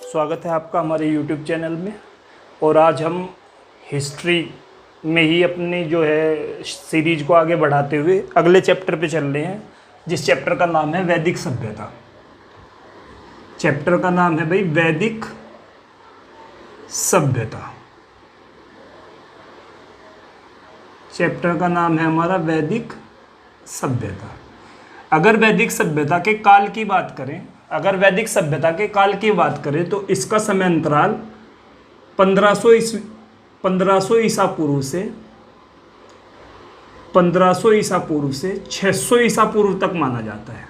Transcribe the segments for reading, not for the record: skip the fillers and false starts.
स्वागत है आपका हमारे YouTube चैनल में। और आज हम हिस्ट्री में ही अपनी जो है सीरीज को आगे बढ़ाते हुए अगले चैप्टर पे चल रहे हैं, जिस चैप्टर का नाम है वैदिक सभ्यता। चैप्टर का नाम है भाई वैदिक सभ्यता। चैप्टर का नाम है हमारा वैदिक सभ्यता। अगर वैदिक सभ्यता के काल की बात करें तो इसका समय अंतराल 1500 ईसा पूर्व से 600 ईसा पूर्व तक माना जाता है।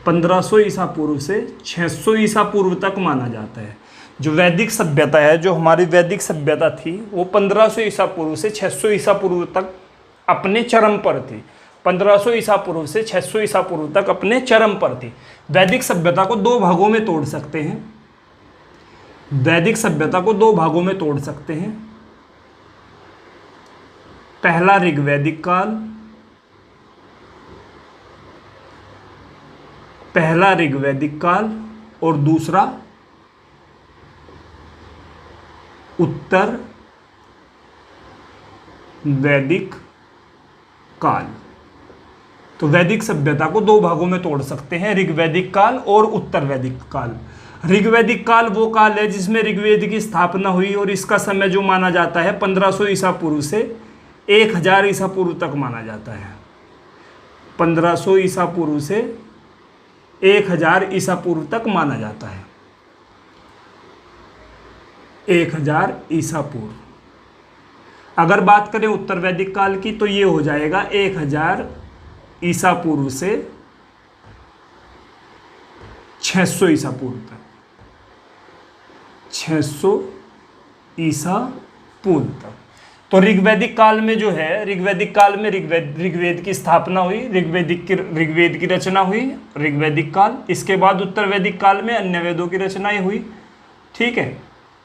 1500 ईसा पूर्व से 600 ईसा पूर्व तक माना जाता है। जो वैदिक सभ्यता है, जो हमारी वैदिक सभ्यता थी, वो 1500 ईसा पूर्व से 600 ईसा पूर्व तक अपने चरम पर थी। 1500 ईसा पूर्व से 600 ईसा पूर्व तक अपने चरम पर थी। वैदिक सभ्यता को दो भागों में तोड़ सकते हैं। पहला ऋग्वैदिक काल और दूसरा उत्तर वैदिक काल। तो वैदिक सभ्यता को दो भागों में तोड़ सकते हैं, ऋग्वैदिक काल और उत्तर वैदिक काल। ऋग्वैदिक काल वो काल है जिसमें ऋग्वेद की स्थापना हुई और इसका समय जो माना जाता है 1500 ईसा पूर्व से 1000 ईसा पूर्व तक माना जाता है। 1500 ईसा पूर्व से 1000 ईसा पूर्व तक माना जाता है। 1000 ईसा पूर्व। अगर बात करें उत्तर वैदिक काल की तो ये हो जाएगा 1000 ईसा पूर्व से 600 ईसा पूर्व तक। 600 ईसा पूर्व तक। तो ऋग्वैदिक काल में जो है, ऋग्वेद की स्थापना हुई, ऋग्वेद की रचना हुई ऋग्वैदिक काल। इसके बाद उत्तर वैदिक काल में अन्य वेदों की रचनाएं हुई, ठीक है।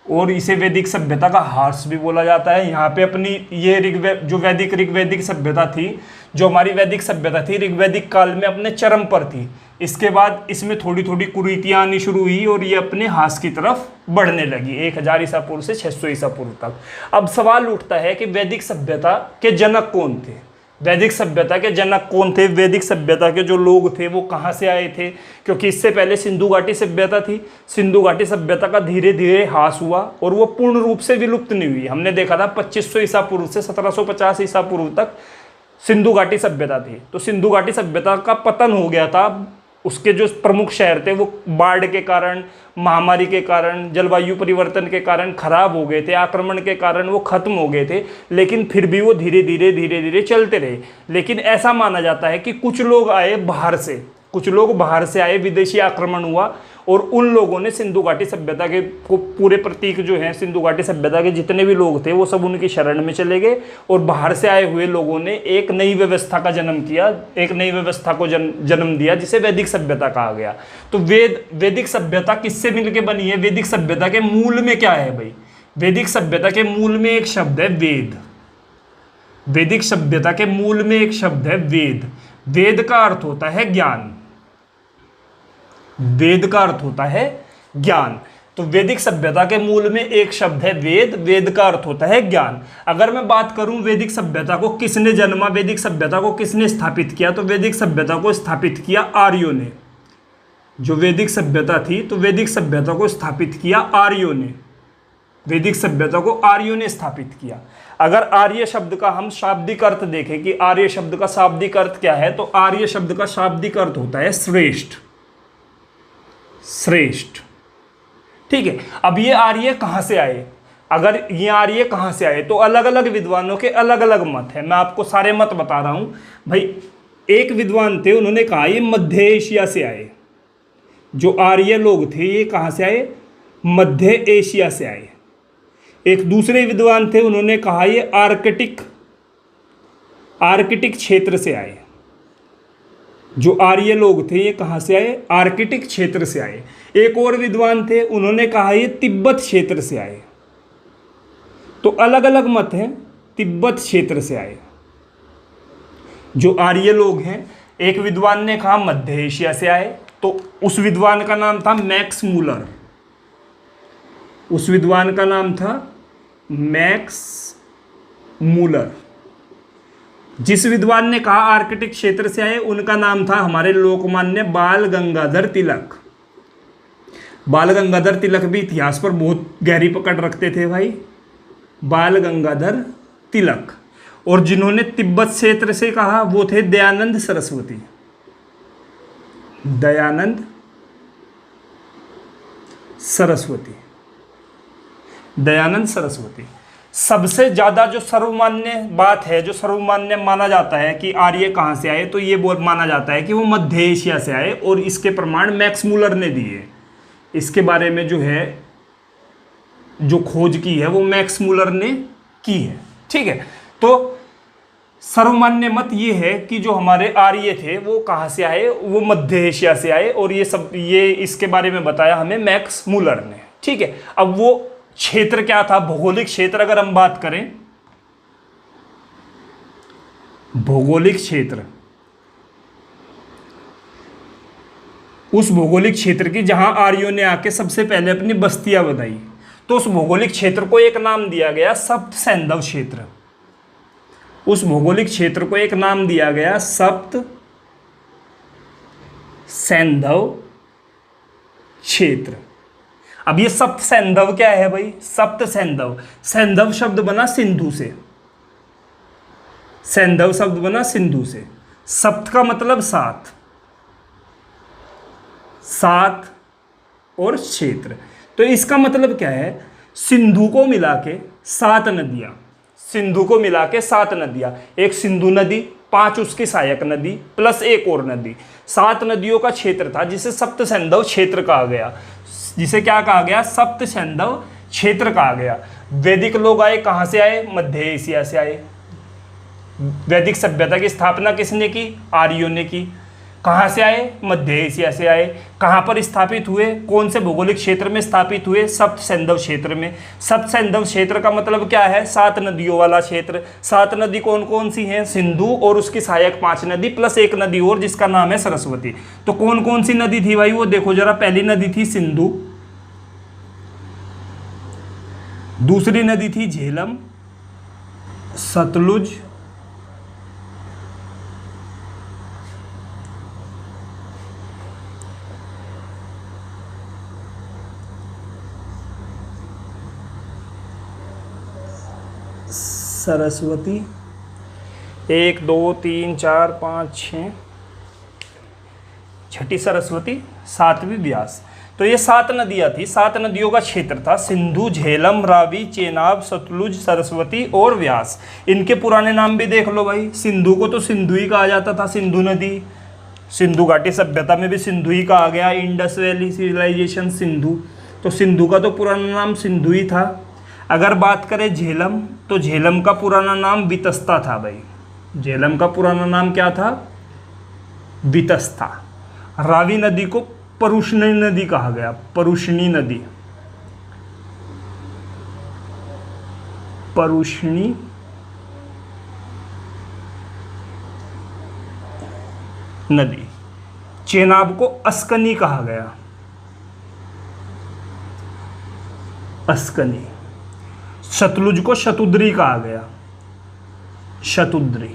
और इसे वैदिक सभ्यता का हार्स भी बोला जाता है। यहाँ पे अपनी ये ऋग्वैदिक सभ्यता थी, जो हमारी वैदिक सभ्यता थी, ऋग्वैदिक काल में अपने चरम पर थी। इसके बाद इसमें थोड़ी थोड़ी कुरीतियाँ आनी शुरू हुई और ये अपने हास की तरफ बढ़ने लगी 1000 ईसा पूर्व से 600 ईसा पूर्व तक। अब सवाल उठता है कि वैदिक सभ्यता के जनक कौन थे? वैदिक सभ्यता के जो लोग थे वो कहाँ से आए थे? क्योंकि इससे पहले सिंधु घाटी सभ्यता थी। सिंधु घाटी सभ्यता का धीरे धीरे ह्रास हुआ और वो पूर्ण रूप से विलुप्त नहीं हुई। हमने देखा था 2500 ईसा पूर्व से 1750 ईसा पूर्व तक सिंधु घाटी सभ्यता थी। तो सिंधु घाटी सभ्यता का पतन हो गया था। उसके जो प्रमुख शहर थे वो बाढ़ के कारण, महामारी के कारण, जलवायु परिवर्तन के कारण खराब हो गए थे, आक्रमण के कारण वो खत्म हो गए थे। लेकिन फिर भी वो धीरे धीरे चलते रहे। लेकिन ऐसा माना जाता है कि कुछ लोग बाहर से आए, विदेशी आक्रमण हुआ और उन लोगों ने सिंधु घाटी सभ्यता के को पूरे प्रतीक जो हैं, सिंधु घाटी सभ्यता के जितने भी लोग थे वो सब उनकी शरण में चले गए और बाहर से आए हुए लोगों ने एक नई व्यवस्था का जन्म किया, एक नई व्यवस्था को जन्म दिया, जिसे वैदिक सभ्यता कहा गया। तो वैदिक सभ्यता किससे मिलकर बनी है? वैदिक सभ्यता के मूल में क्या है भाई? वैदिक सभ्यता के मूल में एक शब्द है वेद। वैदिक सभ्यता के मूल में एक शब्द है वेद। वेद का अर्थ होता है ज्ञान। वेद का अर्थ होता है ज्ञान। तो वैदिक सभ्यता के मूल में एक शब्द है वेद। वेद का अर्थ होता है ज्ञान। अगर मैं बात करूं वैदिक सभ्यता को किसने जन्मा, वैदिक सभ्यता को किसने स्थापित किया, तो वैदिक सभ्यता को स्थापित किया आर्यों ने। जो वैदिक सभ्यता थी, तो वैदिक सभ्यता को स्थापित किया आर्यों ने। वैदिक सभ्यता को आर्यों ने स्थापित किया। अगर आर्य शब्द का हम शाब्दिक अर्थ देखें कि आर्य शब्द का शाब्दिक अर्थ क्या है, तो आर्य शब्द का शाब्दिक अर्थ होता है श्रेष्ठ। ठीक है। अब ये आर्य कहां से आए? तो अलग अलग विद्वानों के अलग अलग मत है। मैं आपको सारे मत बता रहा हूं भाई। एक विद्वान थे, उन्होंने कहा ये मध्य एशिया से आए। जो आर्य लोग थे ये कहां से आए? मध्य एशिया से आए। एक दूसरे विद्वान थे, उन्होंने कहा ये आर्कटिक क्षेत्र से आए। जो आर्य लोग थे ये कहाँ से आए? आर्कटिक क्षेत्र से आए। एक और विद्वान थे, उन्होंने कहा ये तिब्बत क्षेत्र से आए। तो अलग अलग मत हैं, तिब्बत क्षेत्र से आए। जो आर्य लोग हैं, एक विद्वान ने कहा मध्य एशिया से आए, तो उस विद्वान का नाम था मैक्स मूलर। उस विद्वान का नाम था मैक्स मूलर। जिस विद्वान ने कहा आर्कटिक क्षेत्र से आए, उनका नाम था हमारे लोकमान्य बाल गंगाधर तिलक। बाल गंगाधर तिलक भी इतिहास पर बहुत गहरी पकड़ रखते थे भाई, बाल गंगाधर तिलक। और जिन्होंने तिब्बत क्षेत्र से कहा वो थे दयानंद सरस्वती। दयानंद सरस्वती, दयानंद सरस्वती। सबसे ज़्यादा जो सर्वमान्य बात है, जो सर्वमान्य माना जाता है कि आर्य कहाँ से आए, तो ये माना जाता है कि वो मध्य एशिया से आए, और इसके प्रमाण मैक्स मूलर ने दिए। इसके बारे में जो है, जो खोज की है वो मैक्स मूलर ने की है। ठीक है, तो सर्वमान्य मत ये है कि जो हमारे आर्य थे वो कहाँ से आए, वो मध्य एशिया से आए, और ये इसके बारे में बताया हमें मैक्स मूलर ने। ठीक है, अब वो क्षेत्र क्या था, भौगोलिक क्षेत्र अगर हम बात करें, भौगोलिक क्षेत्र, उस भौगोलिक क्षेत्र की जहां आर्यों ने आके सबसे पहले अपनी बस्तियां बनाई, तो उस भौगोलिक क्षेत्र को एक नाम दिया गया सप्त सैंधव क्षेत्र। उस भौगोलिक क्षेत्र को एक नाम दिया गया सप्त सैंधव क्षेत्र। अब ये सप्त सैंधव क्या है भाई, सप्त सैंधव, सैंधव शब्द बना सिंधु से, सैंधव शब्द बना सिंधु से। सप्त का मतलब सात, सात और क्षेत्र, तो इसका मतलब क्या है, सिंधु को मिला के सात नदियां, सिंधु को मिला के सात नदियां, एक सिंधु नदी, 5 उसकी सहायक नदी प्लस एक और नदी, 7 नदियों का क्षेत्र था जिसे सप्त सैंधव क्षेत्र कहा गया। जिसे क्या कहा गया, सप्त सैंधव क्षेत्र कहा गया। वैदिक लोग आए कहाँ से आए, मध्य एशिया से आए। वैदिक सभ्यता की स्थापना किसने की, आर्यों ने की। कहाँ से आए, मध्य एशिया से आए। कहाँ पर स्थापित हुए, कौन से भौगोलिक क्षेत्र में स्थापित हुए, सप्त सैंधव क्षेत्र में। सप्त सैंधव क्षेत्र का मतलब क्या है, 7 नदियों वाला क्षेत्र। 7 नदी कौन कौन सी हैं, सिंधु और उसकी सहायक 5 नदी प्लस एक नदी और जिसका नाम है सरस्वती। तो कौन कौन सी नदी थी भाई, वो देखो जरा। पहली नदी थी सिंधु, दूसरी नदी थी झेलम, सतलुज, सरस्वती, 1 2 3 4 5 6, छठी सरस्वती, 7वीं व्यास। तो ये 7 नदियाँ थी, 7 नदियों का क्षेत्र था, सिंधु, झेलम, रावी, चेनाब, सतलुज, सरस्वती और व्यास। इनके पुराने नाम भी देख लो भाई। सिंधु को तो सिंधु ही कहा जाता था, सिंधु नदी। सिंधु घाटी सभ्यता में भी सिंधु ही कहा गया, इंडस वैली सिविलाइजेशन सिंधु। तो सिंधु का तो पुराना नाम सिंधु ही था। अगर बात करें झेलम, तो झेलम का पुराना नाम वितस्ता था भाई। झेलम का पुराना नाम क्या था, वितस्ता। रावी नदी को परुष्णी नदी कहा गया, परुष्णी नदी, परुष्णी नदी। चेनाब को अस्कनी कहा गया, अस्कनी। शतलुज को शतुद्री कहा गया, शतुद्री।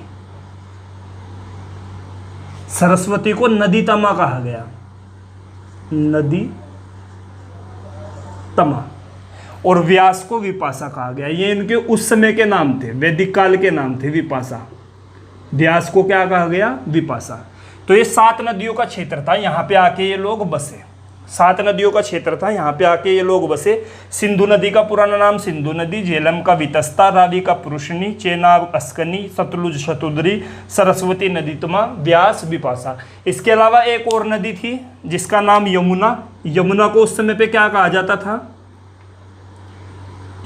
सरस्वती को नदी तमा कहा गया, नदी तमा। और व्यास को विपाशा कहा गया। ये इनके उस समय के नाम थे, वैदिक काल के नाम थे, विपाशा। व्यास को क्या कहा गया, विपाशा। तो ये 7 नदियों का क्षेत्र था, यहाँ पे आके ये लोग बसे। 7 नदियों का क्षेत्र था, यहाँ पे आके ये लोग बसे। सिंधु नदी का पुराना नाम सिंधु नदी, झेलम का वितस्ता, रावी का पुरुषनी, चेनाब अस्कनी, सतलुज शतुद्री, सरस्वती नदी तमा, व्यास विपाशा। इसके अलावा एक और नदी थी जिसका नाम यमुना। यमुना को उस समय पे क्या कहा जाता था,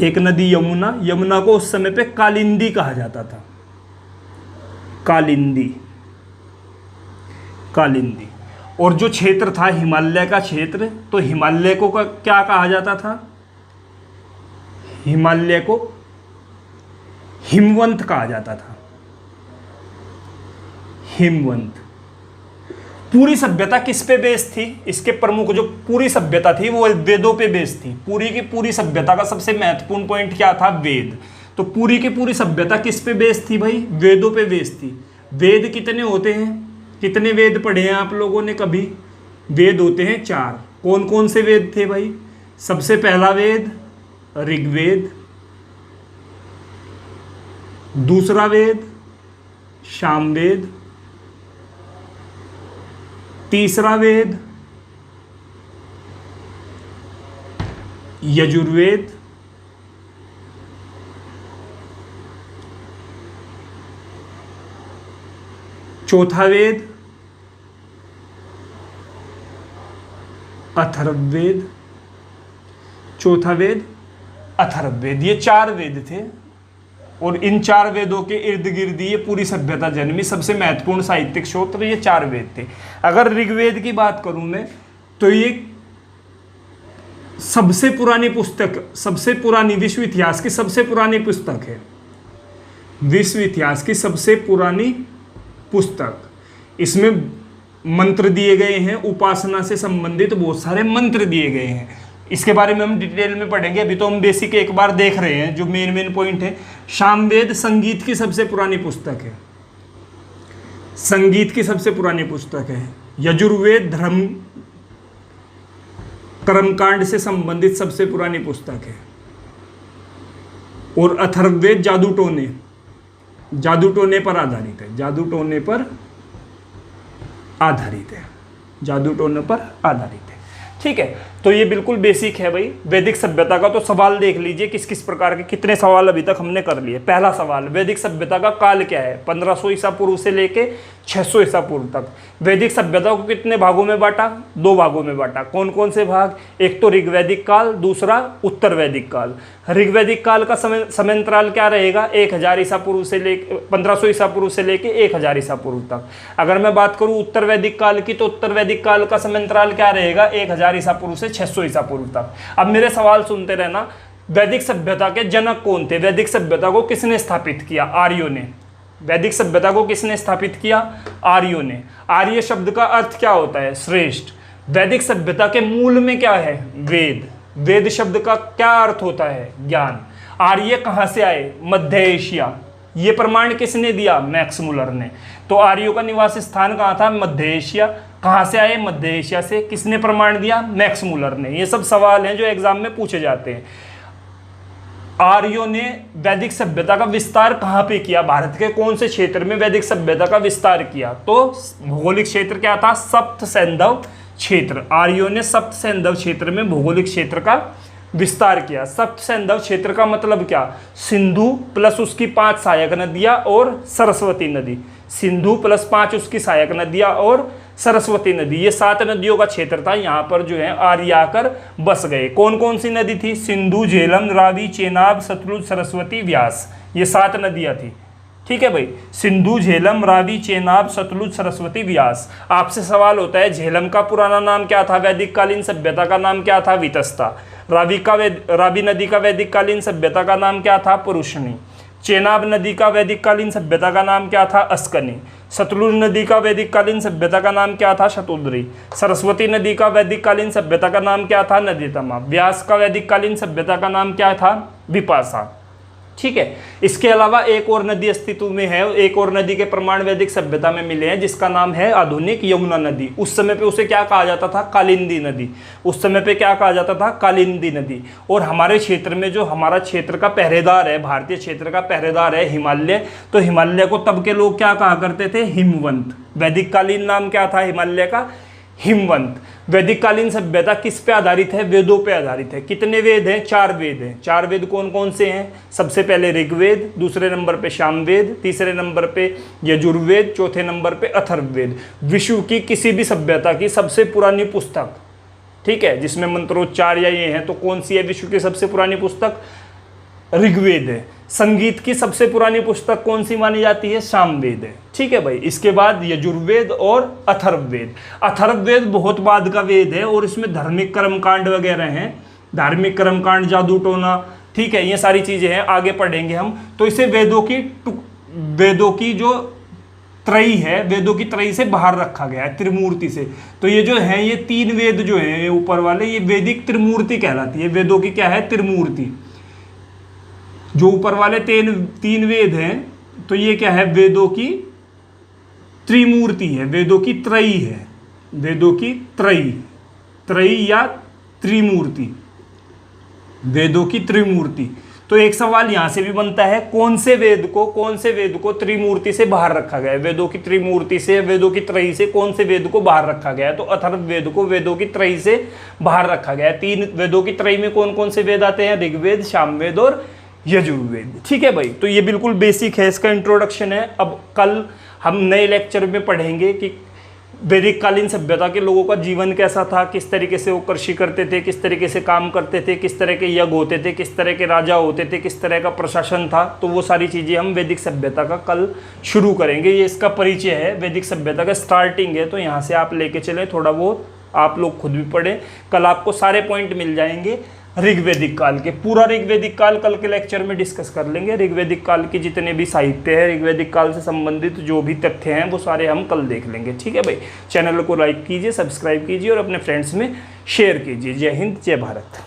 एक नदी यमुना। यमुना को उस समय पे कालिंदी कहा जाता था, कालिंदी, कालिंदी। और जो क्षेत्र था हिमालय का क्षेत्र, तो हिमालय को क्या कहा जाता था, हिमालय को हिमवंत कहा जाता था, हिमवंत। पूरी सभ्यता किस पे बेस्ड थी? इसके प्रमुख जो पूरी सभ्यता थी वो वेदों पे बेस्ड थी। पूरी की पूरी सभ्यता का सबसे महत्वपूर्ण पॉइंट क्या था? वेद। तो पूरी की पूरी सभ्यता किस पे बेस्ड थी भाई? वेदों पे बेस्ड थी। वेद कितने होते हैं? कितने वेद पढ़े हैं आप लोगों ने कभी? वेद होते हैं 4। कौन कौन से वेद थे भाई? सबसे पहला वेद ऋग्वेद, दूसरा वेद सामवेद, तीसरा वेद यजुर्वेद, चौथा वेद अथर्ववेद, चौथा वेद अथर्ववेद। ये 4 वेद थे और इन 4 वेदों के इर्द गिर्द ये पूरी सभ्यता जन्मी। सबसे महत्वपूर्ण साहित्यिक स्रोत ये 4 वेद थे। अगर ऋग्वेद की बात करूं मैं तो ये सबसे पुरानी पुस्तक, सबसे पुरानी विश्व इतिहास की सबसे पुरानी पुस्तक है। विश्व इतिहास की सबसे पुरानी पुस्तक। इसमें मंत्र दिए गए हैं, उपासना से संबंधित बहुत सारे मंत्र दिए गए हैं। इसके बारे में हम डिटेल में पढ़ेंगे। अभी तो हम बेसिक एक बार देख रहे हैं जो मेन पॉइंट है। सामवेद संगीत की सबसे पुरानी पुस्तक है, संगीत की सबसे पुरानी पुस्तक है। यजुर्वेद धर्म कर्मकांड से संबंधित सबसे पुरानी पुस्तक है। और अथर्ववेद जादू टोने पर आधारित है। जादू टोने पर आधारित है। जादू टोने पर आधारित है। ठीक है, तो ये बिल्कुल बेसिक है भाई वैदिक सभ्यता का। तो सवाल देख लीजिए किस किस प्रकार के, कितने सवाल अभी तक हमने कर लिए। पहला सवाल, वैदिक सभ्यता का काल क्या है? 1500 ईसा पूर्व से लेके 600 ईसा पूर्व तक। वैदिक सभ्यता को कितने भागों में बांटा? 2 भागों में बांटा। कौन कौन से भाग? एक तो ऋग्वैदिक काल, दूसरा उत्तर वैदिक काल। ऋग्वैदिक काल का समयांतराल क्या रहेगा? 1000 ईसा पूर्व से लेके 1500 ईसा पूर्व से लेके 1000 ईसा पूर्व तक। अगर मैं बात करूं उत्तर वैदिक काल की तो उत्तर वैदिक काल का समयांतराल क्या रहेगा? 1000 ईसा पूर्व से 600 ईसा पूर्व तक। अब मेरे सवाल सुनते रहना। वैदिक सभ्यता के जनक कौन थे? वैदिक सभ्यता को किसने स्थापित किया? आर्यों ने। वैदिक सभ्यता को किसने स्थापित किया? आर्यों ने। आर्य शब्द का अर्थ क्या होता है? श्रेष्ठ। वैदिक सभ्यता के मूल में क्या है? वेद। वेद शब्द का क्या अर्थ होता है? ज्ञान। आर्य कहां से आए? मध्य एशिया। ये प्रमाण किसने दिया? मैक्स मुलर ने। तो आर्यों का निवास स्थान कहां था? मध्य एशिया। कहां से आए? मध्य एशिया से। किसने प्रमाण दिया? मैक्स मुलर ने। ये सब सवाल हैं जो एग्जाम में पूछे जाते हैं। आर्यों ने वैदिक सभ्यता का विस्तार कहां पे किया? भारत के कौन से क्षेत्र में वैदिक सभ्यता का विस्तार किया? तो भौगोलिक क्षेत्र क्या था? सप्त सैंधव क्षेत्र। आर्यों ने सप्त सैंधव क्षेत्र में भौगोलिक क्षेत्र का विस्तार किया। सप्त सैंधव क्षेत्र का मतलब क्या? सिंधु प्लस उसकी 5 सहायक नदियां और सरस्वती नदी। सिंधु प्लस 5 उसकी सहायक नदियां और सरस्वती नदी, ये 7 नदियों का क्षेत्र था। यहाँ पर जो है आर्य आकर बस गए। कौन कौन सी नदी थी? सिंधु, झेलम, रावी, चेनाब, सतलुज, सरस्वती, व्यास। ये 7 नदियाँ थी। ठीक है भाई, सिंधु, झेलम, रावी, चेनाब, सतलुज, सरस्वती, व्यास। आपसे सवाल होता है झेलम का पुराना नाम क्या था? वैदिक कालीन सभ्यता का नाम क्या था? वितस्ता। रावी नदी का वैदिक कालीन सभ्यता का नाम क्या था? पुरुषनी। चेनाब नदी का वैदिक कालीन सभ्यता का नाम क्या था? अस्कनी। सतलुज नदी का वैदिक कालीन सभ्यता का नाम क्या था? शतुद्री। सरस्वती नदी का वैदिक कालीन सभ्यता का नाम क्या था? नदीतमा। व्यास का वैदिक कालीन सभ्यता का नाम क्या था? विपाशा। ठीक है, इसके अलावा एक और नदी अस्तित्व में है। एक और नदी के प्रमाण वैदिक सभ्यता में मिले हैं जिसका नाम है आधुनिक यमुना नदी। उस समय पे उसे क्या कहा जाता था? कालिंदी नदी। उस समय पे क्या कहा जाता था? कालिंदी नदी। और हमारे क्षेत्र में जो हमारा क्षेत्र का पहरेदार है, भारतीय क्षेत्र का पहरेदार है हिमालय। तो हिमालय को तब के लोग क्या कहा करते थे? हिमवंत। वैदिक कालीन नाम क्या था हिमालय का? हिमवंत। वैदिक कालीन सभ्यता किस पे आधारित है? वेदों पे आधारित है। कितने वेद हैं? 4 वेद हैं। 4 वेद कौन कौन से हैं? सबसे पहले ऋग्वेद, दूसरे नंबर पे सामवेद, तीसरे नंबर पे यजुर्वेद, चौथे नंबर पे अथर्ववेद। विश्व की किसी भी सभ्यता की सबसे पुरानी पुस्तक, ठीक है, जिसमें मंत्रोच्चार या ये हैं, तो कौन सी है विश्व की सबसे पुरानी पुस्तक? ऋग्वेद है। संगीत की सबसे पुरानी पुस्तक कौन सी मानी जाती है? सामवेद है। ठीक है भाई, इसके बाद यजुर्वेद और अथर्ववेद। अथर्ववेद बहुत बाद का वेद है और इसमें धार्मिक कर्मकांड वगैरह हैं। धार्मिक कर्मकांड, जादू टोना, ठीक है, ये सारी चीजें हैं, आगे पढ़ेंगे हम। तो इसे वेदों की जो त्रयी है, वेदों की त्रयी से बाहर रखा गया है, त्रिमूर्ति से। तो ये जो है, ये 3 वेद जो है ऊपर वाले, ये वैदिक त्रिमूर्ति कहलाती है। वेदों की क्या है? त्रिमूर्ति। जो ऊपर वाले 3 वेद हैं, तो ये क्या है? वेदों की त्रिमूर्ति है, वेदों की त्रयी है, वेदों की त्रयी, त्रयी या त्रिमूर्ति, वेदों की त्रिमूर्ति। तो एक सवाल यहां से भी बनता है, कौन से वेद को त्रिमूर्ति से बाहर रखा गया है? वेदों की त्रिमूर्ति से, वेदों की त्रयी से कौन से वेद को बाहर रखा गया है? तो अथर्ववेद को वेदों की त्रयी से बाहर रखा गया है। 3 वेदों की त्रयी में कौन कौन से वेद आते हैं? ऋग्वेद, सामवेद और यजुर्वेद। ठीक है भाई, तो ये बिल्कुल बेसिक है, इसका इंट्रोडक्शन है। अब कल हम नए लेक्चर में पढ़ेंगे कि वैदिक कालीन सभ्यता के लोगों का जीवन कैसा था, किस तरीके से वो कृषि करते थे, किस तरीके से काम करते थे, किस तरह के यज्ञ होते थे, किस तरह के राजा होते थे, किस तरह का प्रशासन था। तो वो सारी चीज़ें हम वैदिक सभ्यता का कल शुरू करेंगे। ये इसका परिचय है, वैदिक सभ्यता का स्टार्टिंग है। तो यहाँ से आप लेके चले, थोड़ा बहुत आप लोग खुद भी पढ़ें। कल आपको सारे पॉइंट मिल जाएंगे ऋग्वैदिक काल के। पूरा ऋग्वैदिक काल कल के लेक्चर में डिस्कस कर लेंगे। ऋग्वैदिक काल के जितने भी साहित्य है, ऋग्वैदिक काल से संबंधित जो भी तथ्य हैं, वो सारे हम कल देख लेंगे। ठीक है भाई, चैनल को लाइक कीजिए, सब्सक्राइब कीजिए और अपने फ्रेंड्स में शेयर कीजिए। जय हिंद, जय भारत।